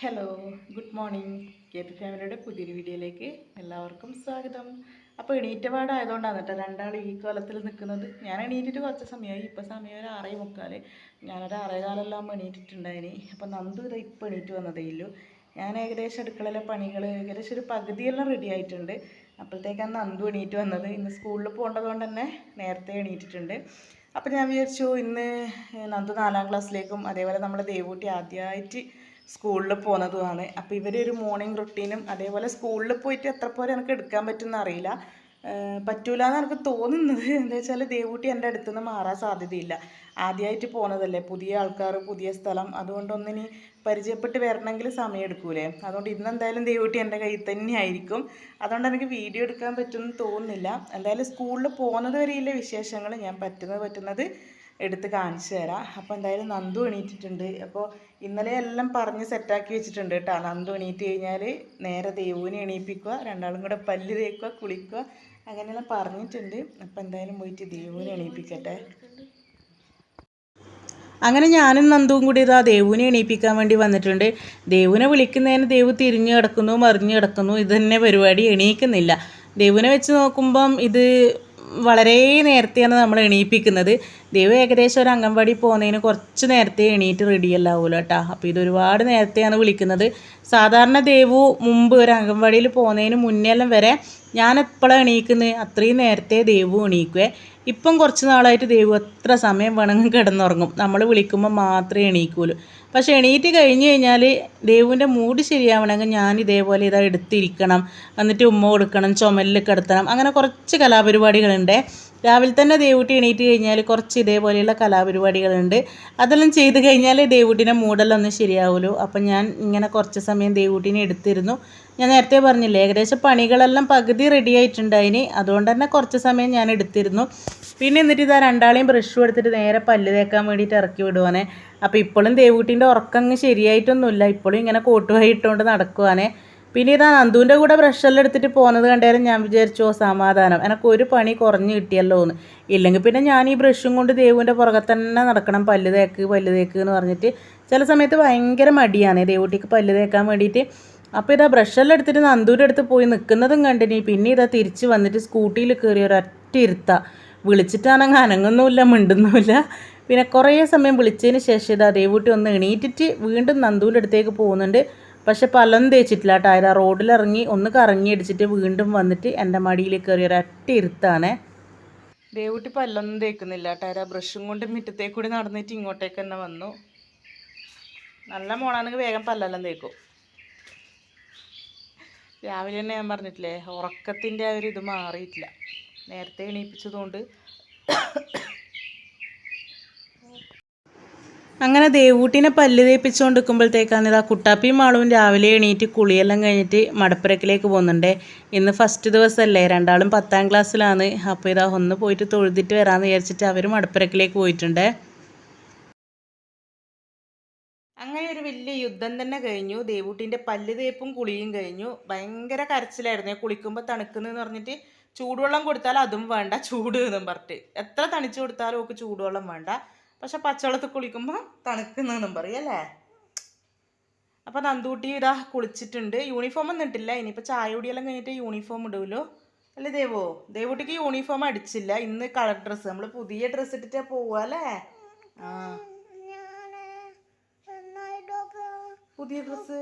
Hello, good morning. K P ഫാമിലിയുടെ പുതിയൊരു വീഡിയോയിലേക്ക് എല്ലാവർക്കും സ്വാഗതം. അപ്പോൾ എണീറ്റപാടായതുകൊണ്ടാണ് കേട്ടോ രണ്ടാൾ ഈ കോലത്തിൽ നിൽക്കുന്നത്. ഞാൻ എണീറ്റിട്ട് കുറച്ച് സമയമായി. ഇപ്പോൾ സമയം ഒരു 6:45. ഞാനൊരു 6:15 എണീറ്റിട്ടുണ്ടായിനി. അപ്പോൾ നന്ദു ഇത് ഇപ്പോൾ എണീറ്റ് വന്നതേ ഉള്ളൂ. ഞാൻ ഏകദേശം അടുക്കളയിലെ പണികൾ ഏകദേശം ഒരു പകുതിയെല്ലാം റെഡി ആയിട്ടുണ്ട്. അപ്പോഴത്തേക്കാണ് നന്ദു എണീറ്റ് വന്നത്. ഇന്ന് സ്കൂളിൽ പോകേണ്ടത് കൊണ്ട് തന്നെ നേരത്തെ എണീറ്റിട്ടുണ്ട്. അപ്പോൾ ഞാൻ വിചാരിച്ചു ഇന്ന് നന്ദു 4ാം ക്ലാസ്സിലേക്കും അതേപോലെ നമ്മുടെ ദേവൂട്ടി ആദ്യമായിട്ട് സ്കൂളിൽ പോകുന്നതുമാണ്. അപ്പോൾ ഇവരൊരു മോർണിംഗ് റുട്ടീനും അതേപോലെ സ്കൂളിൽ പോയിട്ട് എത്ര പോലെ എനിക്ക് എടുക്കാൻ പറ്റുമെന്ന് അറിയില്ല. പറ്റൂല എന്ന് എനിക്ക് തോന്നുന്നത് എന്താ വെച്ചാൽ ദേവൂട്ടി എൻ്റെ അടുത്ത് നിന്ന് മാറാൻ സാധ്യതയില്ല. ആദ്യമായിട്ട് പോകുന്നതല്ലേ, പുതിയ ആൾക്കാർ, പുതിയ സ്ഥലം, അതുകൊണ്ടൊന്നിനി പരിചയപ്പെട്ട് വരണമെങ്കിൽ സമയം എടുക്കൂലേ. അതുകൊണ്ട് ഇന്നെന്തായാലും ദേവൂട്ടി എൻ്റെ കയ്യിൽ തന്നെ ആയിരിക്കും. അതുകൊണ്ട് എനിക്ക് വീഡിയോ എടുക്കാൻ പറ്റുമെന്ന് തോന്നുന്നില്ല. എന്തായാലും സ്കൂളിൽ പോകുന്നത് വരെയുള്ള വിശേഷങ്ങൾ ഞാൻ പറ്റുന്നത് എടുത്ത് കാണിച്ചു തരാം. അപ്പോൾ എന്തായാലും നന്ദു എണീറ്റിട്ടുണ്ട്. അപ്പോൾ ഇന്നലെ എല്ലാം പറഞ്ഞ് സെറ്റാക്കി വെച്ചിട്ടുണ്ട് കേട്ടോ. നന്ദു എണീറ്റ് കഴിഞ്ഞാൽ നേരെ ദേവുവിനെ എണീപ്പിക്കുക, രണ്ടാളും കൂടെ പല്ല് തേക്കുക, കുളിക്കുക, അങ്ങനെയെല്ലാം പറഞ്ഞിട്ടുണ്ട്. അപ്പോൾ എന്തായാലും പോയിട്ട് ദേവുവിനെ എണീപ്പിക്കട്ടെ. അങ്ങനെ ഞാനും നന്ദുവും കൂടി ഇതാ ദേവുവിനെ എണീപ്പിക്കാൻ വേണ്ടി വന്നിട്ടുണ്ട്. ദേവുവിനെ വിളിക്കുന്നതിന് ദേവു തിരിഞ്ഞു കിടക്കുന്നു, മറിഞ്ഞു കിടക്കുന്നു, ഇത് തന്നെ പരിപാടി, എണീക്കുന്നില്ല. ദേവുവിനെ വെച്ച് നോക്കുമ്പം ഇത് വളരെ നേരത്തെയാണ് നമ്മൾ എണീപ്പിക്കുന്നത്. ദേവു ഏകദേശം ഒരു അംഗൻവാടി പോകുന്നതിന് കുറച്ച് നേരത്തെ എണീറ്റ് റെഡിയല്ലാവുമല്ലോ കേട്ടോ. അപ്പോൾ ഇതൊരുപാട് നേരത്തെയാണ് വിളിക്കുന്നത്. സാധാരണ ദേവു മുമ്പ് ഒരു അംഗൻവാടിയിൽ പോകുന്നതിന് മുന്നേല്ലാം വരെ ഞാൻ എപ്പോഴാണ് എണീക്കുന്നത് അത്രയും നേരത്തെ ദേവു എണീക്കുവേ. ഇപ്പം കുറച്ച് നാളായിട്ട് ദേവു എത്ര സമയം വേണമെങ്കിൽ കിടന്നുറങ്ങും. നമ്മൾ വിളിക്കുമ്പോൾ മാത്രമേ എണീക്കൂലൂ. പക്ഷേ എണീറ്റ് കഴിഞ്ഞ് കഴിഞ്ഞാൽ ദേവുവിൻ്റെ മൂഡ് ശരിയാവണമെങ്കിൽ ഞാൻ ഇതേപോലെ ഇതാ എടുത്തിരിക്കണം, എന്നിട്ട് ഉമ്മ കൊടുക്കണം, ചുമലിൽ കിടത്തണം, അങ്ങനെ കുറച്ച് കലാപരിപാടികളുണ്ട്. രാവിലെ തന്നെ ദേവൂട്ടി എണീറ്റ് കഴിഞ്ഞാൽ കുറച്ച് ഇതേപോലെയുള്ള കലാപരിപാടികളുണ്ട്. അതെല്ലാം ചെയ്ത് കഴിഞ്ഞാൽ ദേവൂട്ടിൻ്റെ മൂടെല്ലാം ഒന്ന് ശരിയാവുമല്ലോ. അപ്പം ഞാൻ ഇങ്ങനെ കുറച്ച് സമയം ദേവൂട്ടിനെ എടുത്തിരുന്നു. ഞാൻ നേരത്തെ പറഞ്ഞില്ലേ, ഏകദേശം പണികളെല്ലാം പകുതി റെഡി ആയിട്ടുണ്ടായിന്. അതുകൊണ്ട് തന്നെ കുറച്ച് സമയം ഞാൻ എടുത്തിരുന്നു. പിന്നെ എന്നിട്ട് ഇതാ രണ്ടാളെയും ബ്രഷും എടുത്തിട്ട് നേരെ പല്ല് തേക്കാൻ വേണ്ടിയിട്ട് ഇറക്കി വിടുവാനേ. അപ്പോൾ ഇപ്പോഴും ദേവൂട്ടിൻ്റെ ഉറക്കങ്ങ് ശരിയായിട്ടൊന്നുമില്ല. ഇപ്പോഴും ഇങ്ങനെ കോട്ടുവായി ഇട്ടുകൊണ്ട് നടക്കുവാനേ. പിന്നെ ഇതാ നന്ദുവിൻ്റെ കൂടെ ബ്രഷെല്ലാം എടുത്തിട്ട് പോകുന്നത് കണ്ടാലും ഞാൻ വിചാരിച്ചോ സമാധാനം, എനിക്ക് ഒരു പണി കുറഞ്ഞ് കിട്ടിയല്ലോ എന്ന്. ഇല്ലെങ്കിൽ പിന്നെ ഞാൻ ഈ ബ്രഷും കൊണ്ട് ദേവുവിൻ്റെ പുറകെ തന്നെ നടക്കണം, പല്ല് തേക്ക് എന്ന് പറഞ്ഞിട്ട്. ചില സമയത്ത് ഭയങ്കര മടിയാണ് ദേവൂട്ടിക്ക് പല്ല് തേക്കാൻ വേണ്ടിയിട്ട്. അപ്പോൾ ഇതാ ബ്രഷെല്ലാം എടുത്തിട്ട് നന്ദൂൻ്റെ അടുത്ത് പോയി നിൽക്കുന്നതും കണ്ടിനി. പിന്നെ ഇതാ തിരിച്ച് വന്നിട്ട് സ്കൂട്ടിയിൽ കയറി ഒരൊറ്റ ഇരുത്ത. വിളിച്ചിട്ടാണെങ്കിൽ അനങ്ങുന്നുമില്ല, മിണ്ടുന്നുമില്ല. പിന്നെ കുറേ സമയം വിളിച്ചതിന് ശേഷം ഇതാ ദേവൂട്ടി ഒന്ന് എണീറ്റിട്ട് വീണ്ടും നന്ദൂൻ്റെ അടുത്തേക്ക് പോകുന്നുണ്ട്. പക്ഷെ പലതും തേച്ചിട്ടില്ല കേട്ടോ. ഇതാ റോഡിലിറങ്ങി ഒന്ന് കറങ്ങി അടിച്ചിട്ട് വീണ്ടും വന്നിട്ട് എൻ്റെ മടിയിൽ കയറി ഒരൊറ്റ ഇരുത്താണ്. ദേവൂട്ടി പല്ലൊന്നും തേക്കുന്നില്ല കേട്ടോ. ബ്രഷും കൊണ്ട് മുറ്റത്തേക്ക് കൂടി നടന്നിട്ട് ഇങ്ങോട്ടേക്ക് തന്നെ വന്നു. നല്ല മോളാണെങ്കിൽ വേഗം പല്ലെല്ലാം തേക്കും. രാവിലെ തന്നെ ഞാൻ പറഞ്ഞിട്ടില്ലേ, ഉറക്കത്തിൻ്റെ ആ ഒരു ഇത് മാറിയിട്ടില്ല. നേരത്തെ എണീപ്പിച്ചതുകൊണ്ട്. അങ്ങനെ ദേവൂട്ടിനെ പല്ല് തേപ്പിച്ചുകൊണ്ട് നിൽക്കുമ്പോഴത്തേക്കാണ് ഇതാ കുട്ടാപ്പിയും മാളും രാവിലെ എണീറ്റ് കുളിയെല്ലാം കഴിഞ്ഞിട്ട് മടപ്പുരക്കിലേക്ക് പോകുന്നുണ്ട്. ഇന്ന് ഫസ്റ്റ് ദിവസമല്ലേ, രണ്ടാളും 10ാം ക്ലാസ്സിലാണ്. അപ്പോൾ ഇതാ ഒന്ന് പോയിട്ട് തൊഴുതിട്ട് വരാമെന്ന് വിചാരിച്ചിട്ട് അവർ മടപ്പുരക്കിലേക്ക് പോയിട്ടുണ്ട്. അങ്ങനെ ഒരു വലിയ യുദ്ധം തന്നെ കഴിഞ്ഞു. ദേവൂട്ടിൻ്റെ പല്ല് തേപ്പും കുളിയും കഴിഞ്ഞു. ഭയങ്കര കരച്ചിലായിരുന്നു. കുളിക്കുമ്പോൾ തണുക്കുന്നതെന്ന് പറഞ്ഞിട്ട് ചൂടുവെള്ളം കൊടുത്താൽ അതും വേണ്ട, ചൂട് എന്നും പറഞ്ഞിട്ട്. എത്ര തണിച്ചു കൊടുത്താലും ഒക്കെ ചൂടുവെള്ളം വേണ്ട. പക്ഷെ പച്ചവെള്ളത്തിൽ കുളിക്കുമ്പോൾ തണുക്കുന്നതെന്നും പറയും അല്ലേ. അപ്പോൾ നന്ദൂട്ടി ഇതാ കുളിച്ചിട്ടുണ്ട്. യൂണിഫോം ഒന്നും ഇട്ടില്ല. ഇനിയിപ്പോൾ ചായ കുടിയെല്ലാം കഴിഞ്ഞിട്ട് യൂണിഫോം ഇടുമല്ലോ അല്ലേ ദേവോ. ദേവൂട്ടിക്ക് യൂണിഫോം അടിച്ചില്ല. ഇന്ന് കളർ ഡ്രസ്സ്, നമ്മൾ പുതിയ ഡ്രസ്സ് ഇട്ടിട്ടാണ് പോവുക അല്ലേ. ആ, പുതിയ ഡ്രസ്സ്,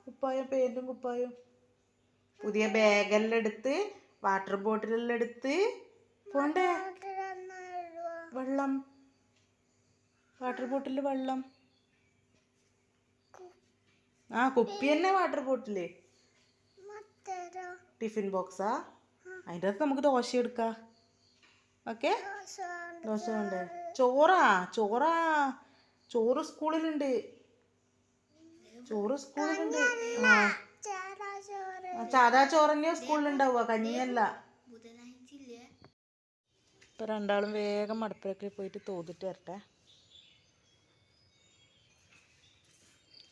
കുപ്പായം, പേന്റും കുപ്പായും, പുതിയ ബാഗെല്ലാം എടുത്ത്, വാട്ടർ ബോട്ടിലെല്ലാം എടുത്ത് പോണ്ടേ. വെള്ളം, വാട്ടർ ബോട്ടിൽ വെള്ളം, ആ കുപ്പി തന്നെ വാട്ടർ ബോട്ടില്. ടിഫിൻ ബോക്സാ, അതിൻ്റെ അകത്ത് നമുക്ക് ദോശ എടുക്കാം. ഓക്കെ, ദോശ വേണ്ടേ. ചോറ് സ്കൂളിലുണ്ട്. ആ, സാധാ ചോറ് തന്നെയോ സ്കൂളിലുണ്ടാവുക, കഞ്ഞിയല്ല. ഇപ്പം രണ്ടാളും വേഗം മടപ്പിലൊക്കെ പോയിട്ട് തോതിട്ട് വരട്ടെ.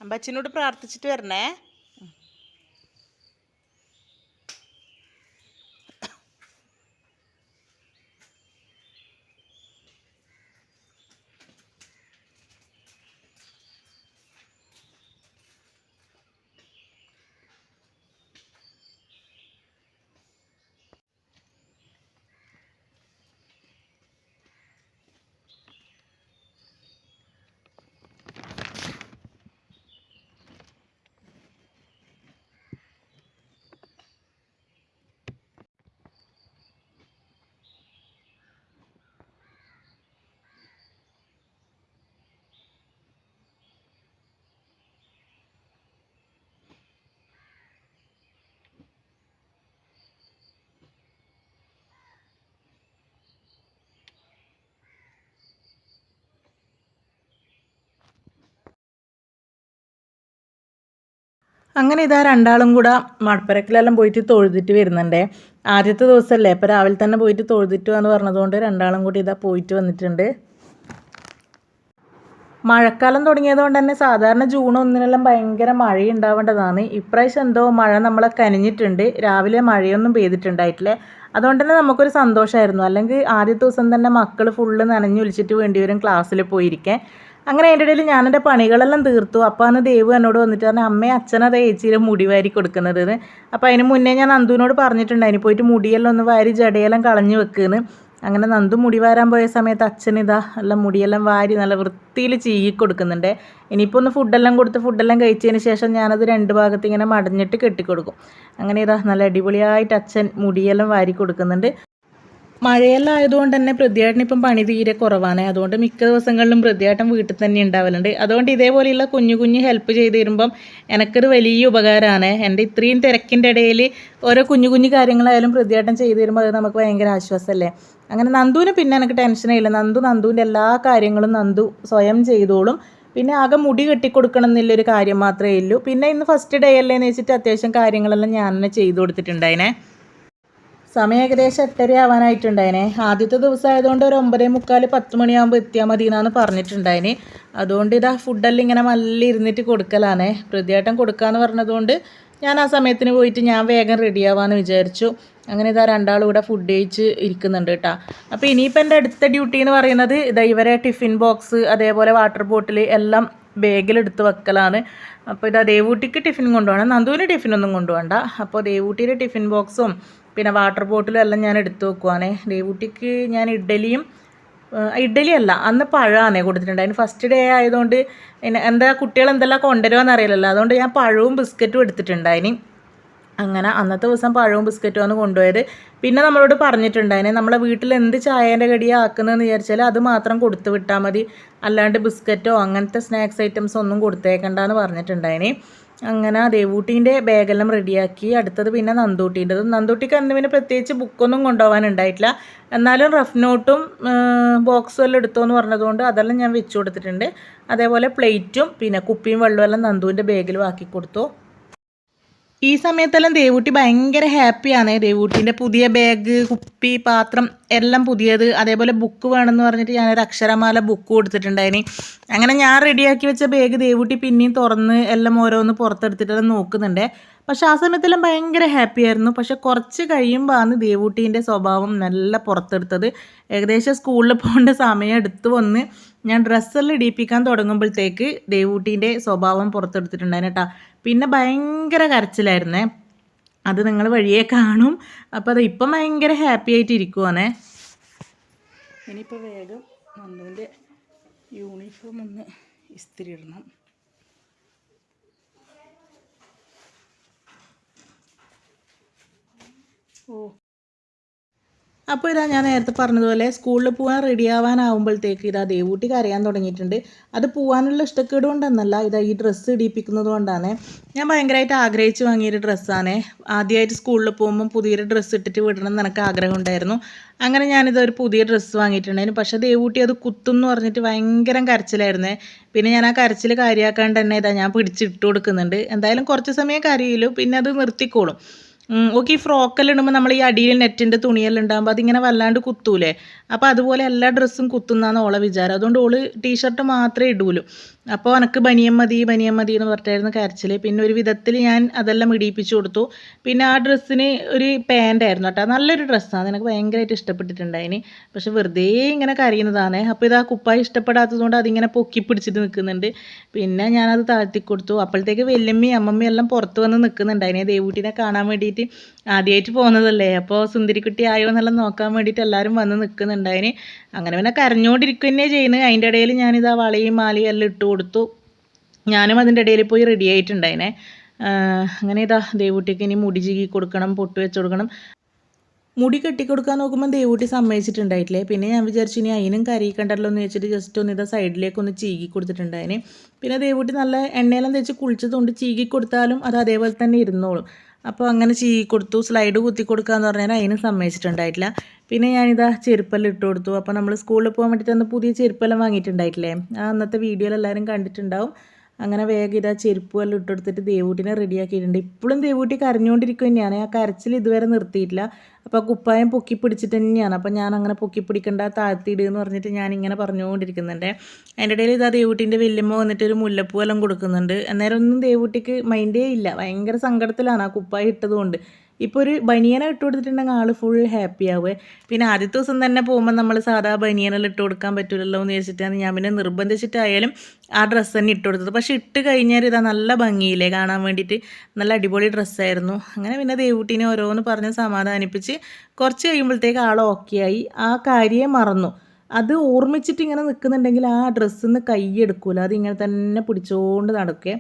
അമ്പച്ചിനോട് പ്രാർത്ഥിച്ചിട്ട് വരണേ. അങ്ങനെ ഇതാ രണ്ടാളും കൂടെ മടപ്പരക്കിലെല്ലാം പോയിട്ട് തൊഴുതിട്ട് വരുന്നുണ്ടേ. ആദ്യത്തെ ദിവസമല്ലേ, അപ്പോൾ രാവിലെ തന്നെ പോയിട്ട് തൊഴുതിട്ട് എന്ന് പറഞ്ഞതുകൊണ്ട് രണ്ടാളും കൂടി ഇതാ പോയിട്ട് വന്നിട്ടുണ്ട്. മഴക്കാലം തുടങ്ങിയതുകൊണ്ട് തന്നെ സാധാരണ ജൂൺ 1 ഭയങ്കര മഴ ഉണ്ടാവേണ്ടതാണ്. ഇപ്രാവശ്യം എന്തോ മഴ നമ്മളെ കനിഞ്ഞിട്ടുണ്ട്. രാവിലെ മഴയൊന്നും പെയ്തിട്ടുണ്ടായിട്ടില്ലേ. അതുകൊണ്ട് തന്നെ നമുക്കൊരു സന്തോഷമായിരുന്നു. അല്ലെങ്കിൽ ആദ്യത്തെ ദിവസം തന്നെ മക്കൾ ഫുള്ള് നനഞ്ഞൊലിച്ചിട്ട് വേണ്ടി വരും ക്ലാസ്സിൽ പോയിരിക്കാൻ. അങ്ങനെ അതിൻ്റെ ഇടയിൽ ഞാനെൻ്റെ പണികളെല്ലാം തീർത്തു. അപ്പോൾ അന്ന് ദേവ് എന്നോട് വന്നിട്ട് പറഞ്ഞാൽ അമ്മയെ അച്ഛനത് ഏച്ചിയിൽ മുടി വാരി കൊടുക്കുന്നത്. അപ്പോൾ അതിന് മുന്നേ ഞാൻ നന്ദുവിനോട് പറഞ്ഞിട്ടുണ്ട് അതിന് പോയിട്ട് മുടിയെല്ലാം ഒന്ന് വാരി ജടയെല്ലാം കളഞ്ഞു വെക്കുന്നു. അങ്ങനെ നന്ദു മുടി വാരാൻ പോയ സമയത്ത് അച്ഛനിതാ എല്ലാം മുടിയെല്ലാം വാരി നല്ല വൃത്തിയിൽ ചീകി കൊടുക്കുന്നുണ്ട്. ഇനിയിപ്പോൾ ഒന്ന് ഫുഡെല്ലാം കൊടുത്ത് ഫുഡെല്ലാം കഴിച്ചതിന് ശേഷം ഞാനത് രണ്ട് ഭാഗത്ത് ഇങ്ങനെ മടഞ്ഞിട്ട് കെട്ടിക്കൊടുക്കും. അങ്ങനെ ഇതാ നല്ല അടിപൊളിയായിട്ട് അച്ഛൻ മുടിയെല്ലാം വാരി കൊടുക്കുന്നുണ്ട്. മഴയെല്ലാം ആയതുകൊണ്ട് തന്നെ പൃഥ്വിയേട്ടനിപ്പം പണി തീരെ കുറവാണ്. അതുകൊണ്ട് മിക്ക ദിവസങ്ങളിലും പൃഥ്വിയേട്ടൻ വീട്ടിൽ തന്നെ ഉണ്ടാവലുണ്ട്. അതുകൊണ്ട് ഇതേപോലെയുള്ള കുഞ്ഞു കുഞ്ഞു ഹെൽപ്പ് ചെയ്ത് തരുമ്പം എനിക്കൊരു വലിയ ഉപകാരമാണ്. എൻ്റെ ഇത്രയും തിരക്കിൻ്റെ ഇടയിൽ ഓരോ കുഞ്ഞു കുഞ്ഞു കാര്യങ്ങളായാലും പൃഥ്വിയേട്ടൻ ചെയ്ത് തരുമ്പോൾ അത് നമുക്ക് ഭയങ്കര ആശ്വാസമല്ലേ. അങ്ങനെ നന്ദുവിന് പിന്നെ എനിക്ക് ടെൻഷനില്ല. നന്ദുവിൻ്റെ എല്ലാ കാര്യങ്ങളും നന്ദു സ്വയം ചെയ്തോളും. പിന്നെ ആകെ മുടി കെട്ടിക്കൊടുക്കണം എന്നുള്ളൊരു കാര്യം മാത്രമേ ഉള്ളൂ. പിന്നെ ഇന്ന് ഫസ്റ്റ് ഡേ അല്ലേന്ന് വെച്ചിട്ട് അത്യാവശ്യം കാര്യങ്ങളെല്ലാം ഞാൻ തന്നെ ചെയ്തു കൊടുത്തിട്ടുണ്ടായിനെ. സമയം ഏകദേശം 8:30 ആവാനായിട്ടുണ്ടായിനെ. ആദ്യത്തെ ദിവസം ആയതുകൊണ്ട് ഒരു 9:45 10 മണിയാകുമ്പോൾ എത്തിയാൽ മതി എന്നാണ് പറഞ്ഞിട്ടുണ്ടായിന്. അതുകൊണ്ട് ഇതാ ഫുഡെല്ലാം ഇങ്ങനെ നല്ല ഇരുന്നിട്ട് കൊടുക്കലാണേ. പൃഥ്വിയേട്ടൻ കൊടുക്കാമെന്ന് പറഞ്ഞതുകൊണ്ട് ഞാൻ ആ സമയത്തിന് പോയിട്ട് ഞാൻ വേഗം റെഡിയാവാമെന്ന് വിചാരിച്ചു. അങ്ങനെ ഇതാ രണ്ടാളും ഇവിടെ ഫുഡ് കഴിച്ച് ഇരിക്കുന്നുണ്ട് കേട്ടോ. അപ്പോൾ ഇനിയിപ്പോൾ എൻ്റെ അടുത്ത ഡ്യൂട്ടി എന്ന് പറയുന്നത് ഇതാ ഇവരെ ടിഫിൻ ബോക്സ് അതേപോലെ വാട്ടർ ബോട്ടിൽ എല്ലാം ബാഗിലെടുത്ത് വെക്കലാണ്. അപ്പോൾ ഇതാ ദേവൂട്ടിക്ക് ടിഫിൻ കൊണ്ടുപോകണം, നന്ദുവിന് ടിഫിനൊന്നും കൊണ്ടുപോകണ്ട. അപ്പോൾ ദേവൂട്ടിയുടെ ടിഫിൻ ബോക്സും പിന്നെ വാട്ടർ ബോട്ടിലും എല്ലാം ഞാൻ എടുത്ത് വെക്കുവാണേ. ദേവൂട്ടിക്ക് ഞാൻ ഇഡ്ഡലിയല്ല അന്ന് പഴമാണ് കൊടുത്തിട്ടുണ്ട്. അതിന് ഫസ്റ്റ് ഡേ ആയതുകൊണ്ട് എന്താ കുട്ടികൾ എന്തെല്ലാം കൊണ്ടുവരുമെന്ന് അറിയില്ലല്ലോ. അതുകൊണ്ട് ഞാൻ പഴവും ബിസ്ക്കറ്റും എടുത്തിട്ടുണ്ടായിന്. അങ്ങനെ അന്നത്തെ ദിവസം പഴവും ബിസ്ക്കറ്റുമാണ് കൊണ്ടുപോയത്. പിന്നെ നമ്മളോട് പറഞ്ഞിട്ടുണ്ടായിനെ നമ്മളെ വീട്ടിൽ എന്ത് ചായേൻ്റെ കടിയാണ് ആക്കുന്നതെന്ന് വിചാരിച്ചാൽ അത് മാത്രം കൊടുത്തു വിട്ടാൽ മതി, അല്ലാണ്ട് ബിസ്ക്കറ്റോ അങ്ങനത്തെ സ്നാക്സ് ഐറ്റംസ് ഒന്നും കൊടുത്തേക്കണ്ടെന്ന് പറഞ്ഞിട്ടുണ്ടായിനെ. അങ്ങനെ ദേവൂട്ടീൻ്റെ ബാഗെല്ലാം റെഡിയാക്കി. അടുത്തത് പിന്നെ നന്ദൂട്ടിക്ക് അന്ന് പിന്നെ പ്രത്യേകിച്ച് ബുക്കൊന്നും കൊണ്ടുപോകാനുണ്ടായിട്ടില്ല. എന്നാലും റഫ് നോട്ടും ബോക്സും എല്ലാം എടുത്തോന്ന് പറഞ്ഞതുകൊണ്ട് അതെല്ലാം ഞാൻ വെച്ചു കൊടുത്തിട്ടുണ്ട്. അതേപോലെ പ്ലേറ്റും പിന്നെ കുപ്പിയും വെള്ളവും എല്ലാം നന്ദുവിൻ്റെ ബാഗിൽ ആക്കി കൊടുത്തു. ഈ സമയത്തെല്ലാം ദേവൂട്ടി ഭയങ്കര ഹാപ്പിയാണ്. ദേവൂട്ടീൻ്റെ പുതിയ ബാഗ്, കുപ്പി, പാത്രം എല്ലാം പുതിയത്. അതേപോലെ ബുക്ക് വേണമെന്ന് പറഞ്ഞിട്ട് ഞാനൊരു അക്ഷരമാല ബുക്ക് കൊടുത്തിട്ടുണ്ടായിന്. അങ്ങനെ ഞാൻ റെഡിയാക്കി വെച്ച ബാഗ് ദേവൂട്ടി പിന്നെയും തുറന്ന് എല്ലാം ഓരോന്ന് പുറത്തെടുത്തിട്ടെല്ലാം നോക്കുന്നുണ്ട്. പക്ഷെ ആ സമയത്തെല്ലാം ഭയങ്കര ഹാപ്പി ആയിരുന്നു. പക്ഷെ കുറച്ച് കഴിയുമ്പോഴാണ് ദേവൂട്ടീൻ്റെ സ്വഭാവം നല്ല പുറത്തെടുത്തത്. ഏകദേശം സ്കൂളിൽ പോകേണ്ട സമയം എടുത്തു വന്ന് ഞാൻ ഡ്രസ്സെല്ലാം ഇടിയിപ്പിക്കാൻ തുടങ്ങുമ്പോഴത്തേക്ക് ദേവൂട്ടീൻ്റെ സ്വഭാവം പുറത്തെടുത്തിട്ടുണ്ടായിരുന്നു കേട്ടോ. പിന്നെ ഭയങ്കര കരച്ചിലായിരുന്നേ. അത് നിങ്ങൾ വഴിയേ കാണും. അപ്പോൾ അത് ഇപ്പം ഭയങ്കര ഹാപ്പി ആയിട്ട് ഇരിക്കുവാണേ. ഇനിയിപ്പോൾ വേഗം നന്ദുവിൻ്റെ യൂണിഫോം ഒന്ന് ഇസ്തിരി ഇടണം. അപ്പോൾ ഇതാ ഞാൻ നേരത്തെ പറഞ്ഞതുപോലെ സ്കൂളിൽ പോകാൻ റെഡി ആവാനാവുമ്പോഴത്തേക്ക് ഇതാ ദേവൂട്ടി കരയാൻ തുടങ്ങിയിട്ടുണ്ട്. അത് പോകാനുള്ള ഇഷ്ടക്കേട് കൊണ്ടൊന്നല്ല, ഇതാ ഈ ഡ്രസ്സ് ഇടിപ്പിക്കുന്നത് കൊണ്ടാണ്. ഞാൻ ഭയങ്കരമായിട്ട് ആഗ്രഹിച്ച് വാങ്ങിയൊരു ഡ്രസ്സാണ്. ആദ്യമായിട്ട് സ്കൂളിൽ പോകുമ്പം പുതിയൊരു ഡ്രസ്സ് ഇട്ടിട്ട് വിടണം എന്ന് എനിക്ക് ആഗ്രഹം ഉണ്ടായിരുന്നു. അങ്ങനെ ഞാനിതൊരു പുതിയ ഡ്രസ്സ് വാങ്ങിയിട്ടുണ്ടായിരുന്നു. പക്ഷേ ദേവൂട്ടി അത് കുത്തും എന്ന് പറഞ്ഞിട്ട് ഭയങ്കര കരച്ചിലായിരുന്നേ. പിന്നെ ഞാൻ ആ കരച്ചിൽ കാര്യമാക്കാണ്ട് തന്നെ ഇതാ ഞാൻ പിടിച്ചിട്ട് കൊടുക്കുന്നുണ്ട്. എന്തായാലും കുറച്ച് സമയം കരയില്ലു, പിന്നെ അത് നിർത്തിക്കോളും. ഓക്കെ, ഈ ഫ്രോക്കെല്ലാം ഇടുമ്പോൾ നമ്മൾ ഈ അടിയിൽ നെറ്റിൻ്റെ തുണിയെല്ലാം ഉണ്ടാകുമ്പോൾ അതിങ്ങനെ വല്ലാണ്ട് കുത്തൂലേ. അപ്പോൾ അതുപോലെ എല്ലാ ഡ്രസ്സും കുത്തുന്നതാണ് ഓളെ വിചാരം. അതുകൊണ്ട് ഓള് ടീഷർട്ട് മാത്രമേ ഇടൂലൂ. അപ്പോൾ എനിക്ക് ബനിയൻ മതി എന്ന് പറഞ്ഞിട്ടായിരുന്നു കരച്ചിൽ. പിന്നെ ഒരു വിധത്തിൽ ഞാൻ അതെല്ലാം ഇടിയിപ്പിച്ചു കൊടുത്തു. പിന്നെ ആ ഡ്രസ്സിന് ഒരു പാൻ്റായിരുന്നു കേട്ടോ, നല്ലൊരു ഡ്രസ്സാണ്, എനിക്ക് ഭയങ്കരമായിട്ട് ഇഷ്ടപ്പെട്ടിട്ടുണ്ടായിന്. പക്ഷെ വെറുതെ ഇങ്ങനെ കരയുന്നതാണ്. അപ്പോൾ ഇത് ആ കുപ്പായി ഇഷ്ടപ്പെടാത്തതുകൊണ്ട് അതിങ്ങനെ പൊക്കി പിടിച്ചിട്ട് നിൽക്കുന്നുണ്ട്. പിന്നെ ഞാനത് താഴ്ത്തിക്കൊടുത്തു. അപ്പോഴത്തേക്ക് വല്യമ്മയും അമ്മമ്മയും എല്ലാം പുറത്ത് വന്ന് നിൽക്കുന്നുണ്ടായിന്. ദേവൂട്ടിനെ കാണാൻ വേണ്ടിയിട്ട് ആദ്യമായിട്ട് പോകുന്നതല്ലേ, അപ്പോൾ സുന്ദരിക്കുട്ടി ആയോ എന്നെല്ലാം നോക്കാൻ വേണ്ടിയിട്ട് എല്ലാവരും വന്ന് നിൽക്കുന്നുണ്ടായിന്. അങ്ങനെ പിന്നെ കരഞ്ഞുകൊണ്ടിരിക്കുക തന്നെ ചെയ്യുന്നത്. അതിൻ്റെ ഇടയിൽ ഞാനിതാ വളയും മാലയും എല്ലാം ഇട്ട് കൊടുത്തു. ഞാനും അതിൻ്റെ ഇടയിൽ പോയി റെഡി ആയിട്ടുണ്ടായിനെ. അങ്ങനെ ഇതാ ദേവൂട്ടിക്ക് ഇനി മുടി ചീകി കൊടുക്കണം, പൊട്ട് വെച്ച് കൊടുക്കണം. മുടി കെട്ടിക്കൊടുക്കാൻ നോക്കുമ്പോൾ ദേവൂട്ടി സമ്മതിച്ചിട്ടുണ്ടായിട്ടില്ലേ. പിന്നെ ഞാൻ വിചാരിച്ചു ഇനി അതിനും കരയിക്കണ്ടല്ലോ എന്ന് വെച്ചിട്ട് ജസ്റ്റ് ഒന്ന് ഇതാ സൈഡിലേക്കൊന്ന് ചീകി കൊടുത്തിട്ടുണ്ടായിന്. പിന്നെ ദേവൂട്ടി നല്ല എണ്ണയെല്ലാം തേച്ച് കുളിച്ചതുകൊണ്ട് ചീകി കൊടുത്താലും അത് അതേപോലെ തന്നെ ഇരുന്നോളും. അപ്പോൾ അങ്ങനെ ചീകി കൊടുത്തു. സ്ലൈഡ് കുത്തി കൊടുക്കാമെന്ന് പറഞ്ഞാൽ അതിനും സമ്മതിച്ചിട്ടുണ്ടായിട്ടില്ല. പിന്നെ ഞാനിതാ ചെരുപ്പെല്ലാം ഇട്ട് കൊടുത്തു. അപ്പോൾ നമ്മൾ സ്കൂളിൽ പോകാൻ വേണ്ടിയിട്ട് അന്ന് പുതിയ ചെരുപ്പെല്ലാം വാങ്ങിയിട്ടുണ്ടായിട്ടില്ലേ, ആ അന്നത്തെ വീഡിയോയിൽ എല്ലാവരും കണ്ടിട്ടുണ്ടാവും. അങ്ങനെ വേഗം ഇതാ ചെരുപ്പ് എല്ലാം ഇട്ടെടുത്തിട്ട് ദേവൂട്ടിനെ റെഡിയാക്കിയിട്ടുണ്ട്. ഇപ്പോഴും ദേവൂട്ടി കരഞ്ഞുകൊണ്ടിരിക്കുക തന്നെയാണ്. ആ കരച്ചിൽ ഇതുവരെ നിർത്തിയിട്ടില്ല. അപ്പോൾ കുപ്പായം പൊക്കി പിടിച്ചിട്ട് തന്നെയാണ്. അപ്പോൾ ഞാൻ അങ്ങനെ പൊക്കി പിടിക്കണ്ട, താഴ്ത്തിയിടുക എന്ന് പറഞ്ഞിട്ട് ഞാനിങ്ങനെ പറഞ്ഞുകൊണ്ടിരിക്കുന്നുണ്ട്. അതിൻ്റെ ഇടയിൽ ഇതാ ദേവൂട്ടിൻ്റെ വല്യമ്മ വന്നിട്ട് ഒരു മുല്ലപ്പൂ എല്ലാം കൊടുക്കുന്നുണ്ട്. അന്നേരം ഒന്നും ദേവൂട്ടിക്ക് മൈൻഡേ ഇല്ല, ഭയങ്കര സങ്കടത്തിലാണ് ആ കുപ്പായം ഇട്ടതുകൊണ്ട്. ഇപ്പോൾ ഒരു ബനിയനെ ഇട്ട് കൊടുത്തിട്ടുണ്ടെങ്കിൽ ആൾ ഫുൾ ഹാപ്പി ആവുക. പിന്നെ ആദ്യത്തെ ദിവസം തന്നെ പോകുമ്പോൾ നമ്മൾ സാധാ ബനിയനെല്ലാം ഇട്ട് കൊടുക്കാൻ പറ്റില്ലല്ലോ എന്ന് വിചാരിച്ചിട്ടാണ് ഞാൻ പിന്നെ നിർബന്ധിച്ചിട്ടായാലും ആ ഡ്രസ്സ് തന്നെ ഇട്ട് കൊടുത്തത്. പക്ഷേ ഇട്ട് കഴിഞ്ഞാൽ ഇതാ നല്ല ഭംഗിയില്ലേ കാണാൻ വേണ്ടിയിട്ട്, നല്ല അടിപൊളി ഡ്രസ്സായിരുന്നു. അങ്ങനെ പിന്നെ ദേവൂട്ടിനെ ഓരോന്ന് പറഞ്ഞ് സമാധാനിപ്പിച്ച് കുറച്ച് കഴിയുമ്പോഴത്തേക്ക് ആൾ ഓക്കെ ആയി. ആ കാര്യം മറന്നു. അത് ഓർമ്മിച്ചിട്ട് ഇങ്ങനെ നിൽക്കുന്നുണ്ടെങ്കിൽ ആ ഡ്രസ്സിൽ നിന്ന് കൈ എടുക്കൂല, അതിങ്ങനെ തന്നെ പിടിച്ചുകൊണ്ട് നടക്കുക.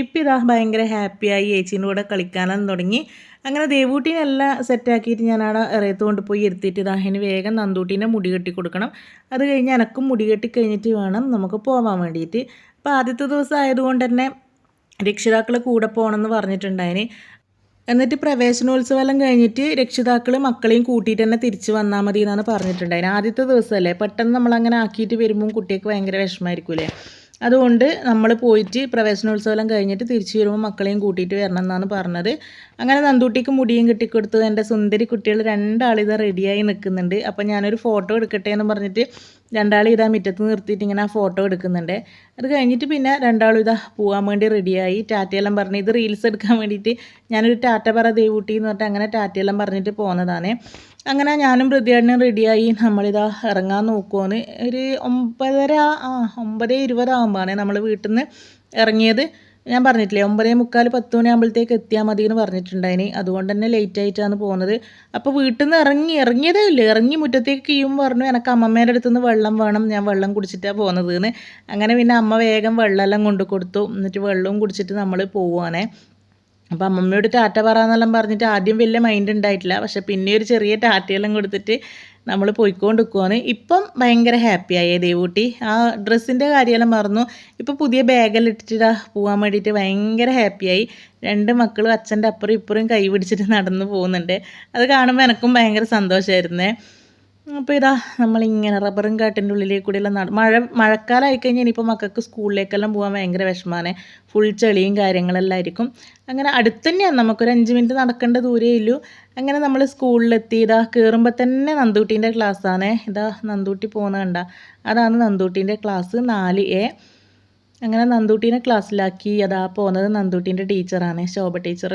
ഇപ്പം ഇതാ ഭയങ്കര ഹാപ്പിയായി ചേച്ചീൻ്റെ കൂടെ കളിക്കാനെന്ന് തുടങ്ങി. അങ്ങനെ ദേവൂട്ടീനെല്ലാം സെറ്റാക്കിയിട്ട് ഞാൻ അവിടെ ഇറയത്ത് കൊണ്ടുപോയി ഇരുത്തിയിട്ട് ഇതാ ഇനി വേഗം നന്ദൂട്ടീനെ മുടി കെട്ടി കൊടുക്കണം. അത് കഴിഞ്ഞ് എനക്കും മുടി കെട്ടി കഴിഞ്ഞിട്ട് വേണം നമുക്ക് പോകാൻ വേണ്ടിയിട്ട്. അപ്പോൾ ആദ്യത്തെ ദിവസം ആയതുകൊണ്ട് തന്നെ രക്ഷിതാക്കൾ കൂടെ പോകണമെന്ന് പറഞ്ഞിട്ടുണ്ടായിന്. എന്നിട്ട് പ്രവേശനോത്സവം കഴിഞ്ഞിട്ട് രക്ഷിതാക്കൾ മക്കളെയും കൂട്ടിയിട്ട് തന്നെ തിരിച്ച് വന്നാൽ മതി എന്നാണ് പറഞ്ഞിട്ടുണ്ടായിന്. ആദ്യത്തെ ദിവസമല്ലേ, പെട്ടെന്ന് നമ്മളങ്ങനെ ആക്കിയിട്ട് വരുമ്പം കുട്ടികൾക്ക് ഭയങ്കര വിഷമമായിരിക്കൂലേ. അതുകൊണ്ട് നമ്മൾ പോയിട്ട് പ്രവേശനോത്സവം കഴിഞ്ഞിട്ട് തിരിച്ചു വരുമ്പോൾ മക്കളെയും കൂട്ടിയിട്ട് വരണം എന്നാണ് പറഞ്ഞത്. അങ്ങനെ നന്ദൂട്ടിക്ക് മുടിയും കെട്ടിക്കൊടുത്ത് എൻ്റെ സുന്ദരി കുട്ടികൾ രണ്ടാളിതാ റെഡിയായി നിൽക്കുന്നുണ്ട്. അപ്പം ഞാനൊരു ഫോട്ടോ എടുക്കട്ടെ എന്ന് പറഞ്ഞിട്ട് രണ്ടാളും ഇതാ മുറ്റത്ത് നിർത്തിയിട്ട് ഇങ്ങനെ ആ ഫോട്ടോ എടുക്കുന്നുണ്ട്. അത് കഴിഞ്ഞിട്ട് പിന്നെ രണ്ടാളും ഇതാ പോകാൻ വേണ്ടി റെഡിയായി. ടാറ്റയെല്ലാം പറഞ്ഞ് ഇത് റീൽസ് എടുക്കാൻ വേണ്ടിയിട്ട് ഞാനൊരു ടാറ്റ പറ ദേവൂട്ടി എന്ന് പറഞ്ഞിട്ട് അങ്ങനെ ടാറ്റയെല്ലാം പറഞ്ഞിട്ട് പോകുന്നതാണ്. അങ്ങനെ ഞാനും പ്രതിയാടിനും റെഡിയായി നമ്മളിതാ ഇറങ്ങാൻ നോക്കുമെന്ന്. ഒരു 9:20 ആകുമ്പോഴാണ് നമ്മൾ വീട്ടിൽ നിന്ന് ഇറങ്ങിയത്. ഞാൻ പറഞ്ഞിട്ടില്ലേ 9:45 10 മണിയാകുമ്പോഴത്തേക്ക് എത്തിയാൽ മതി എന്ന് പറഞ്ഞിട്ടുണ്ടായിന്. അതുകൊണ്ട് തന്നെ ലേറ്റ് ആയിട്ടാണ് പോകുന്നത്. അപ്പോൾ വീട്ടിൽ നിന്ന് ഇറങ്ങിയതേ ഇല്ല, ഇറങ്ങി മുറ്റത്തേക്ക് കീഴുമ്പോൾ പറഞ്ഞു എനിക്ക് അമ്മമ്മേൻ്റെ അടുത്തുനിന്ന് വെള്ളം വേണം, ഞാൻ വെള്ളം കുടിച്ചിട്ടാണ് പോകുന്നത് എന്ന്. അങ്ങനെ പിന്നെ അമ്മ വേഗം വെള്ളമെല്ലാം കൊണ്ടു കൊടുത്തു. എന്നിട്ട് വെള്ളവും കുടിച്ചിട്ട് നമ്മൾ പോവുകയാണേ. അപ്പോൾ അമ്മമ്മയോട് ടാറ്റ പറയാന്നെല്ലാം പറഞ്ഞിട്ട് ആദ്യം വലിയ മൈൻഡ് ഉണ്ടായിട്ടില്ല. പക്ഷെ പിന്നെ ഒരു ചെറിയ ടാറ്റയെല്ലാം കൊടുത്തിട്ട് നമ്മൾ പോയിക്കൊണ്ടിരിക്കുവാണ്. ഇപ്പം ഭയങ്കര ഹാപ്പിയായേ ദേവൂട്ടി. ആ ഡ്രസ്സിൻ്റെ കാര്യമെല്ലാം മറന്നു. ഇപ്പോൾ പുതിയ ബാഗെല്ലാം ഇട്ടിട്ട് പോകാൻ വേണ്ടിയിട്ട് ഭയങ്കര ഹാപ്പിയായി. രണ്ട് മക്കളും അച്ഛൻ്റെ അപ്പുറം ഇപ്പുറം കൈ പിടിച്ചിട്ട് നടന്നു പോകുന്നുണ്ട്. അത് കാണുമ്പോൾ എനിക്കും ഭയങ്കര സന്തോഷമായിരുന്നേ. അപ്പോൾ ഇതാ നമ്മളിങ്ങനെ റബ്ബറും കാട്ടിൻ്റെ ഉള്ളിലേക്ക് കൂടിയെല്ലാം മഴക്കാലമായി കഴിഞ്ഞാൽ ഇനിയിപ്പോൾ മക്കൾക്ക് സ്കൂളിലേക്കെല്ലാം പോകാൻ ഭയങ്കര വിഷമമാണ്. ഫുൾ ചെളിയും കാര്യങ്ങളെല്ലാം ആയിരിക്കും. അങ്ങനെ അടുത്ത് തന്നെയാണ്, നമുക്കൊരു 5 മിനിറ്റ് നടക്കേണ്ട ദൂരേ ഉള്ളൂ. അങ്ങനെ നമ്മൾ സ്കൂളിലെത്തി. ഇതാ കയറുമ്പോൾ തന്നെ നന്ദൂട്ടീൻ്റെ ക്ലാസ്സാണ്. ഇതാ നന്ദൂട്ടി പോകുന്നത് കണ്ട, അതാണ് നന്ദൂട്ടീൻ്റെ ക്ലാസ് 4A. അങ്ങനെ നന്ദൂട്ടീനെ ക്ലാസ്സിലാക്കി. അതാ പോകുന്നത് നന്ദൂട്ടീൻ്റെ ടീച്ചറാണ്, ശോഭ ടീച്ചർ.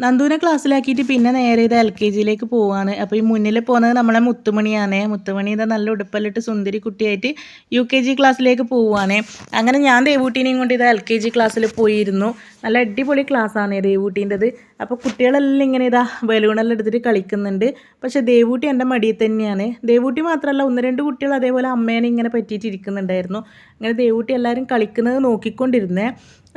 നന്ദുവിനെ ക്ലാസ്സിലാക്കിയിട്ട് പിന്നെ നേരെ ഇത് LKGയിലേക്ക് പോവാണ്. അപ്പോൾ ഈ മുന്നിൽ പോകുന്നത് നമ്മളെ മുത്തുമണിയാണ്. മുത്തുമണി ഇതാ നല്ല ഉടുപ്പെല്ലിട്ട് സുന്ദരി കുട്ടിയായിട്ട് UKG ക്ലാസ്സിലേക്ക് പോവുകയാണ്. അങ്ങനെ ഞാൻ ദേവൂട്ടീനെയും കൊണ്ട് ഇത് LKG ക്ലാസ്സിൽ പോയിരുന്നു. നല്ല അടിപൊളി ക്ലാസ്സാണ് ദേവൂട്ടീൻ്റെത്. അപ്പോൾ കുട്ടികളെല്ലാം ഇങ്ങനെ ഇതാ ബലൂണെല്ലാം എടുത്തിട്ട് കളിക്കുന്നുണ്ട്. പക്ഷേ ദേവൂട്ടി എൻ്റെ മടിയിൽ തന്നെയാണ്. ദേവൂട്ടി മാത്രമല്ല 1-2 കുട്ടികൾ അതേപോലെ അമ്മേനെ ഇങ്ങനെ പറ്റിയിട്ടിരിക്കുന്നുണ്ടായിരുന്നു. അങ്ങനെ ദേവൂട്ടി എല്ലാവരും കളിക്കുന്നത് നോക്കിക്കൊണ്ടിരുന്നേ.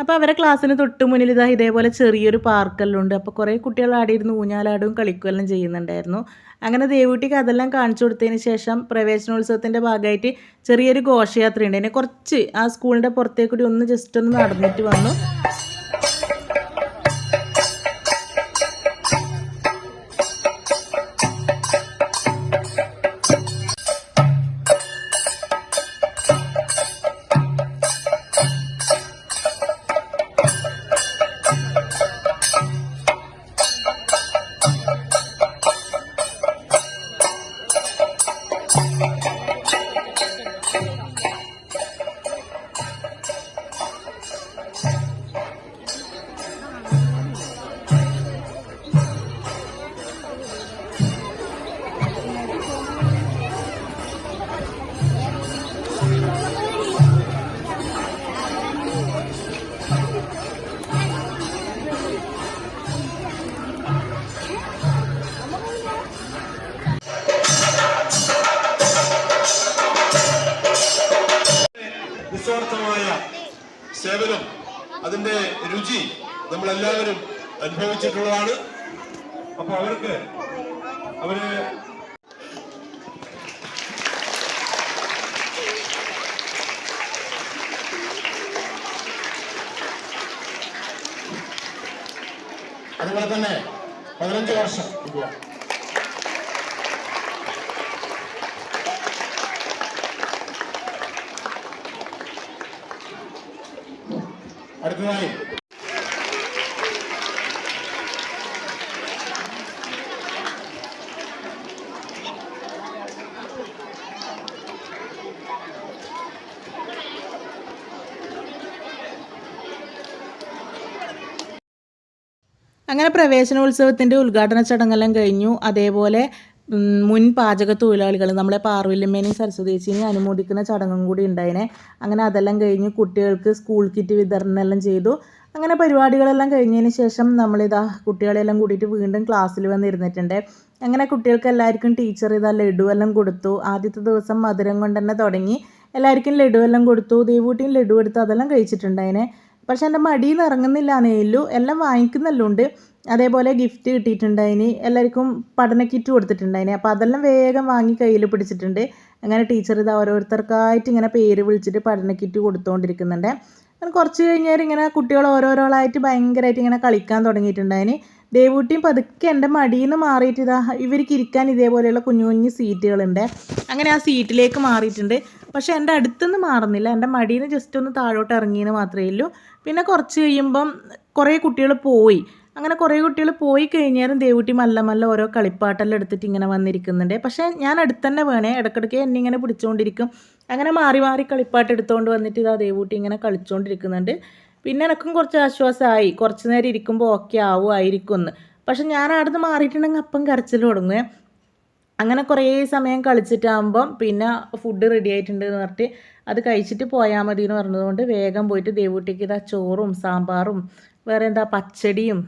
അപ്പോൾ അവരെ ക്ലാസ്സിന് തൊട്ട് മുന്നിൽ ഇതേപോലെ ചെറിയൊരു പാർക്കെല്ലാം ഉണ്ട്. അപ്പോൾ കുറേ കുട്ടികൾ ആടെ ഇരുന്ന് ഊഞ്ഞാലാടും കളിക്കുകയെല്ലാം ചെയ്യുന്നുണ്ടായിരുന്നു. അങ്ങനെ ദേവൂട്ടിക്ക് അതെല്ലാം കാണിച്ചു കൊടുത്തതിന് ശേഷം പ്രവേശനോത്സവത്തിൻ്റെ ഭാഗമായിട്ട് ചെറിയൊരു ഘോഷയാത്രയുണ്ട്. അതിനെ കുറച്ച് ആ സ്കൂളിൻ്റെ പുറത്തേക്കൂടി ഒന്ന് ജസ്റ്റ് ഒന്ന് നടന്നിട്ട് വന്നു. നിസ്വാർത്ഥമായ സേവനം, അതിന്റെ രുചി നമ്മളെല്ലാവരും അനുഭവിച്ചിട്ടുള്ളതാണ്. അപ്പൊ അവര് അതുപോലെ തന്നെ 15 വർഷം അടുത്തതായി അങ്ങനെ പ്രവേശനോത്സവത്തിൻ്റെ ഉദ്ഘാടന ചടങ്ങെല്ലാം കഴിഞ്ഞു. അതേപോലെ മുൻ പാചക തൊഴിലാളികൾ നമ്മളെ പാർവല്യമ്മേനെയും സരസ്വതീച്ചിനെയും അനുമോദിക്കുന്ന ചടങ്ങും കൂടി ഉണ്ടായിനെ. അങ്ങനെ അതെല്ലാം കഴിഞ്ഞ് കുട്ടികൾക്ക് സ്കൂൾ കിറ്റ് വിതരണം എല്ലാം ചെയ്തു. അങ്ങനെ പരിപാടികളെല്ലാം കഴിഞ്ഞതിന് ശേഷം നമ്മളിതാ കുട്ടികളെല്ലാം കൂടിയിട്ട് വീണ്ടും ക്ലാസ്സിൽ വന്നിരുന്നിട്ടുണ്ട്. അങ്ങനെ കുട്ടികൾക്ക് എല്ലാവർക്കും ടീച്ചർ ഇതാ ലഡു എല്ലാം കൊടുത്തു. ആദ്യത്തെ ദിവസം മധുരം കൊണ്ട് തന്നെ തുടങ്ങി. എല്ലാവർക്കും ലഡു എല്ലാം കൊടുത്തു. ദേവൂട്ടിയും ലഡു എടുത്ത് അതെല്ലാം കഴിച്ചിട്ടുണ്ടായിനെ. പക്ഷെ എൻ്റെ മടിയിൽ നിന്ന് ഇറങ്ങുന്നില്ല നെയ്യല്ലു, എല്ലാം വാങ്ങിക്കുന്നെല്ലാം ഉണ്ട്. അതേപോലെ ഗിഫ്റ്റ് കിട്ടിയിട്ടുണ്ടായിന്, എല്ലാവർക്കും പഠന കിറ്റ് കൊടുത്തിട്ടുണ്ടായിന്. അപ്പോൾ അതെല്ലാം വേഗം വാങ്ങി കയ്യിൽ പിടിച്ചിട്ടുണ്ട്. അങ്ങനെ ടീച്ചർ ഇത് ഓരോരുത്തർക്കായിട്ട് ഇങ്ങനെ പേര് വിളിച്ചിട്ട് പഠന കിറ്റ് കൊടുത്തുകൊണ്ടിരിക്കുന്നുണ്ട്. അങ്ങനെ കുറച്ച് കഴിഞ്ഞാൽ ഇങ്ങനെ കുട്ടികൾ ഓരോരോളായിട്ട് ഭയങ്കരമായിട്ട് ഇങ്ങനെ കളിക്കാൻ തുടങ്ങിയിട്ടുണ്ടായിന്. ദേവൂട്ടിയും പതുക്കെ എൻ്റെ മടിയിൽ നിന്ന് മാറിയിട്ട് ഇതാ ഇവർക്ക് ഇരിക്കാൻ ഇതേപോലെയുള്ള കുഞ്ഞു കുഞ്ഞു സീറ്റുകളുണ്ട്. അങ്ങനെ ആ സീറ്റിലേക്ക് മാറിയിട്ടുണ്ട്. പക്ഷേ എൻ്റെ അടുത്തുനിന്ന് മാറുന്നില്ല, എൻ്റെ മടിയിൽ നിന്ന് ജസ്റ്റ് ഒന്ന് താഴോട്ട് ഇറങ്ങിയെന്ന് മാത്രമേ ഉള്ളൂ. പിന്നെ കുറച്ച് കഴിയുമ്പം കുറേ കുട്ടികൾ പോയി. അങ്ങനെ കുറേ കുട്ടികൾ പോയി കഴിഞ്ഞാലും ദേവൂട്ടി മല്ല മല്ല ഓരോ കളിപ്പാട്ടെല്ലാം എടുത്തിട്ട് ഇങ്ങനെ വന്നിരിക്കുന്നുണ്ട്. പക്ഷേ ഞാൻ അടുത്ത് തന്നെ വേണേ, ഇടയ്ക്കിടയ്ക്ക് എന്നെ ഇങ്ങനെ പിടിച്ചുകൊണ്ടിരിക്കും. അങ്ങനെ മാറി മാറി കളിപ്പാട്ട് എടുത്തുകൊണ്ട് വന്നിട്ട് ഇതാ ദേവൂട്ടി ഇങ്ങനെ കളിച്ചുകൊണ്ടിരിക്കുന്നുണ്ട്. പിന്നെ എനിക്കും കുറച്ച് ആശ്വാസമായി, കുറച്ച് നേരം ഇരിക്കുമ്പോൾ ഓക്കെ ആവുമായിരിക്കും എന്ന്. പക്ഷെ ഞാൻ അവിടുന്ന് മാറിയിട്ടുണ്ടെങ്കിൽ അപ്പം കരച്ചിൽ തുടങ്ങുക. അങ്ങനെ കുറേ സമയം കളിച്ചിട്ടാകുമ്പം പിന്നെ ഫുഡ് റെഡി ആയിട്ടുണ്ട് എന്ന് പറഞ്ഞിട്ട് അത് കഴിച്ചിട്ട് പോയാൽ മതി എന്ന് പറഞ്ഞതുകൊണ്ട് വേഗം പോയിട്ട് ദേവൂട്ടിക്ക് ഇതാ ചോറും സാമ്പാറും വേറെ എന്താ പച്ചടിയും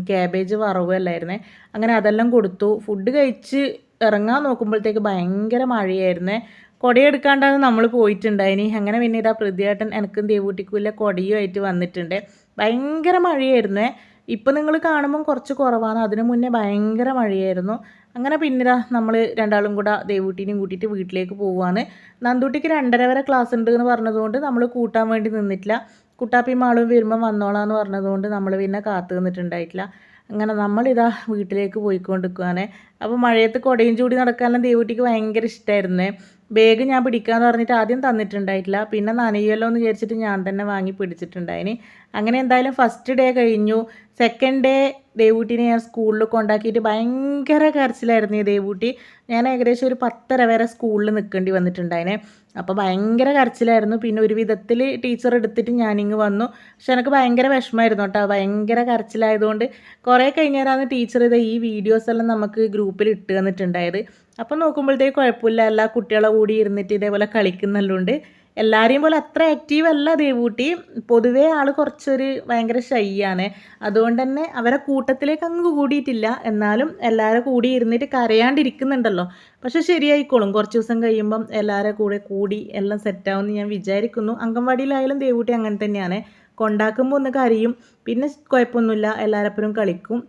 ക്യാബേജ് വറവും എല്ലായിരുന്നേ. അങ്ങനെ അതെല്ലാം കൊടുത്തു. ഫുഡ് കഴിച്ച് ഇറങ്ങാൻ നോക്കുമ്പോഴത്തേക്ക് ഭയങ്കര മഴയായിരുന്നേ. കുടയെടുക്കാണ്ടാണ് നമ്മൾ പോയിട്ടുണ്ടായിനി. അങ്ങനെ പിന്നെ ഇതാ പൃഥ്വിയേട്ടൻ എനിക്കും ദേവൂട്ടിക്കും ഇല്ല കുടയുമായിട്ട് വന്നിട്ടുണ്ട്. ഭയങ്കര മഴയായിരുന്നേ. ഇപ്പം നിങ്ങൾ കാണുമ്പം കുറച്ച് കുറവാണ്, അതിനു മുന്നേ ഭയങ്കര മഴയായിരുന്നു. അങ്ങനെ പിന്നെ നമ്മൾ രണ്ടാളും കൂടെ ദേവൂട്ടീനെയും കൂട്ടിയിട്ട് വീട്ടിലേക്ക് പോവുകയാണ്. നന്ദൂട്ടിക്ക് 2:30 വരെ ക്ലാസ് ഉണ്ട് എന്ന് പറഞ്ഞതുകൊണ്ട് നമ്മൾ കൂട്ടാൻ വേണ്ടി നിന്നിട്ടില്ല. കുട്ടാപ്പിയും മാളും വരുമ്പം വന്നോളാന്ന് പറഞ്ഞതുകൊണ്ട് നമ്മൾ പിന്നെ കാത്തു നിന്നിട്ടുണ്ടായിട്ടില്ല. അങ്ങനെ നമ്മളിതാ വീട്ടിലേക്ക് പോയിക്കൊണ്ടിരിക്കുകയാണ്. അപ്പോൾ മഴയത്ത് കുടയും ചൂടി നടക്കാനെല്ലാം ദേവൂട്ടിക്ക് ഭയങ്കര ഇഷ്ടമായിരുന്നേ. ബാഗ് ഞാൻ പിടിക്കാമെന്ന് പറഞ്ഞിട്ട് ആദ്യം തന്നിട്ടുണ്ടായിട്ടില്ല. പിന്നെ നനയുമല്ലോ എന്ന് വിചാരിച്ചിട്ട് ഞാൻ തന്നെ വാങ്ങി പിടിച്ചിട്ടുണ്ടായിന്. അങ്ങനെ എന്തായാലും ഫസ്റ്റ് ഡേ കഴിഞ്ഞു. സെക്കൻഡ് ഡേ ദേവൂട്ടിനെ ഞാൻ സ്കൂളിൽ കൊണ്ടാക്കിയിട്ട് ഭയങ്കര കരച്ചിലായിരുന്നു ഈ ദേവൂട്ടി. ഞാൻ ഏകദേശം ഒരു 10:30 വരെ സ്കൂളിൽ നിൽക്കേണ്ടി വന്നിട്ടുണ്ടായിനെ. അപ്പോൾ ഭയങ്കര കരച്ചിലായിരുന്നു. പിന്നെ ഒരു വിധത്തിൽ ടീച്ചർ എടുത്തിട്ട് ഞാനിങ്ങ് വന്നു. പക്ഷെ എനിക്ക് ഭയങ്കര വിഷമമായിരുന്നു കേട്ടോ, ഭയങ്കര കരച്ചിലായതുകൊണ്ട്. കുറേ കഴിഞ്ഞാലാണ് ടീച്ചർ ഈ വീഡിയോസ് എല്ലാം നമുക്ക് ഗ്രൂപ്പിൽ ഇട്ട് തന്നിട്ടുണ്ടായത്. അപ്പം നോക്കുമ്പോഴത്തേക്ക് കുഴപ്പമില്ല, എല്ലാ കുട്ടികളെ കൂടി ഇരുന്നിട്ട് ഇതേപോലെ കളിക്കുന്നുള്ളുണ്ട്. എല്ലാവരെയും പോലെ അത്ര ആക്റ്റീവ് അല്ല ദേവൂട്ടി. പൊതുവേ ആൾ കുറച്ചൊരു ഭയങ്കര ഷൈ ആണ്. അതുകൊണ്ട് തന്നെ അവരെ കൂട്ടത്തിലേക്ക് അങ്ങ് കൂടിയിട്ടില്ല. എന്നാലും എല്ലാവരും കൂടി ഇരുന്നിട്ട് കരയാണ്ടിരിക്കുന്നുണ്ടല്ലോ. പക്ഷെ ശരിയായിക്കോളും, കുറച്ച് ദിവസം കഴിയുമ്പം എല്ലാവരും കൂടെ കൂടി എല്ലാം സെറ്റാവുമെന്ന് ഞാൻ വിചാരിക്കുന്നു. അംഗൻവാടിയിലായാലും ദേവൂട്ടി അങ്ങനെ തന്നെയാണ്. കൊണ്ടാക്കുമ്പോൾ ഒന്ന് കരയും, പിന്നെ കുഴപ്പമൊന്നുമില്ല, എല്ലാവരപ്പുറം കളിക്കും.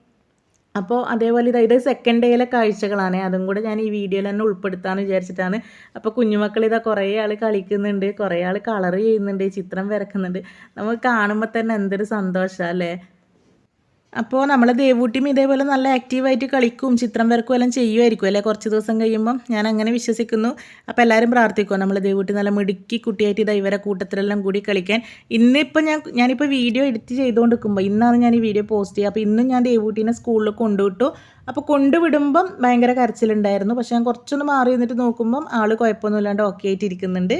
അപ്പോൾ അതേപോലെ ഇത് സെക്കൻഡ് ഡേയിലെ കാഴ്ചകളാണ്. അതും കൂടെ ഞാൻ ഈ വീഡിയോയിൽ തന്നെ ഉൾപ്പെടുത്താമെന്ന് വിചാരിച്ചിട്ടാണ്. അപ്പോൾ കുഞ്ഞുമക്കൾ കുറേ ആൾ കളിക്കുന്നുണ്ട്, കുറേ ആൾ കളർ ചെയ്യുന്നുണ്ട്, ചിത്രം വരക്കുന്നുണ്ട്. നമുക്ക് കാണുമ്പോൾ തന്നെ എന്തൊരു സന്തോഷമാണ് അല്ലേ. അപ്പോൾ നമ്മളെ ദേവൂട്ടിയും ഇതേപോലെ നല്ല ആക്റ്റീവായിട്ട് കളിക്കും, ചിത്രം വരക്കും എല്ലാം ചെയ്യുമായിരിക്കും അല്ലേ കുറച്ച് ദിവസം കഴിയുമ്പം. ഞാൻ അങ്ങനെ വിശ്വസിക്കുന്നു. അപ്പോൾ എല്ലാവരും പ്രാർത്ഥിക്കുക നമ്മളെ ദേവൂട്ടി നല്ല മിടുക്കി കുട്ടിയായിട്ട് ഇവരെ കൂട്ടത്തിലെല്ലാം കൂടി കളിക്കാൻ. ഇന്നിപ്പോൾ ഞാനിപ്പോൾ വീഡിയോ എഡിറ്റ് ചെയ്തുകൊണ്ടിരിക്കുമ്പോൾ ഇന്നാണ് ഞാൻ ഈ വീഡിയോ പോസ്റ്റ് ചെയ്യുക. അപ്പോൾ ഇന്നും ഞാൻ ദേവൂട്ടീനെ സ്കൂളിൽ കൊണ്ടുവിട്ടു. അപ്പോൾ കൊണ്ടുവിടുമ്പം ഭയങ്കര കരച്ചിലുണ്ടായിരുന്നു. പക്ഷേ ഞാൻ കുറച്ചൊന്ന് മാറി നിന്നിട്ട് നോക്കുമ്പം ആൾ കുഴപ്പമൊന്നുമില്ലാണ്ട് ഓക്കെ ആയിട്ടിരിക്കുന്നുണ്ട്.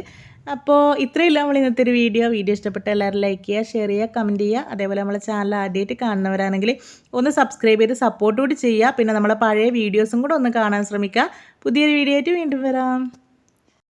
അപ്പോൾ ഇത്രയില്ല നമ്മൾ ഇന്നത്തെ ഒരു വീഡിയോ ഇഷ്ടപ്പെട്ട എല്ലാവരും ലൈക്ക് ചെയ്യുക, ഷെയർ ചെയ്യുക, കമൻറ്റ് ചെയ്യുക. അതേപോലെ നമ്മളെ ചാനൽ ആദ്യമായിട്ട് കാണുന്നവരാണെങ്കിൽ ഒന്ന് സബ്സ്ക്രൈബ് ചെയ്ത് സപ്പോർട്ട് കൂടി ചെയ്യുക. പിന്നെ നമ്മളെ പഴയ വീഡിയോസും കൂടെ ഒന്ന് കാണാൻ ശ്രമിക്കുക. പുതിയൊരു വീഡിയോ ആയിട്ട് വീണ്ടും വരാം.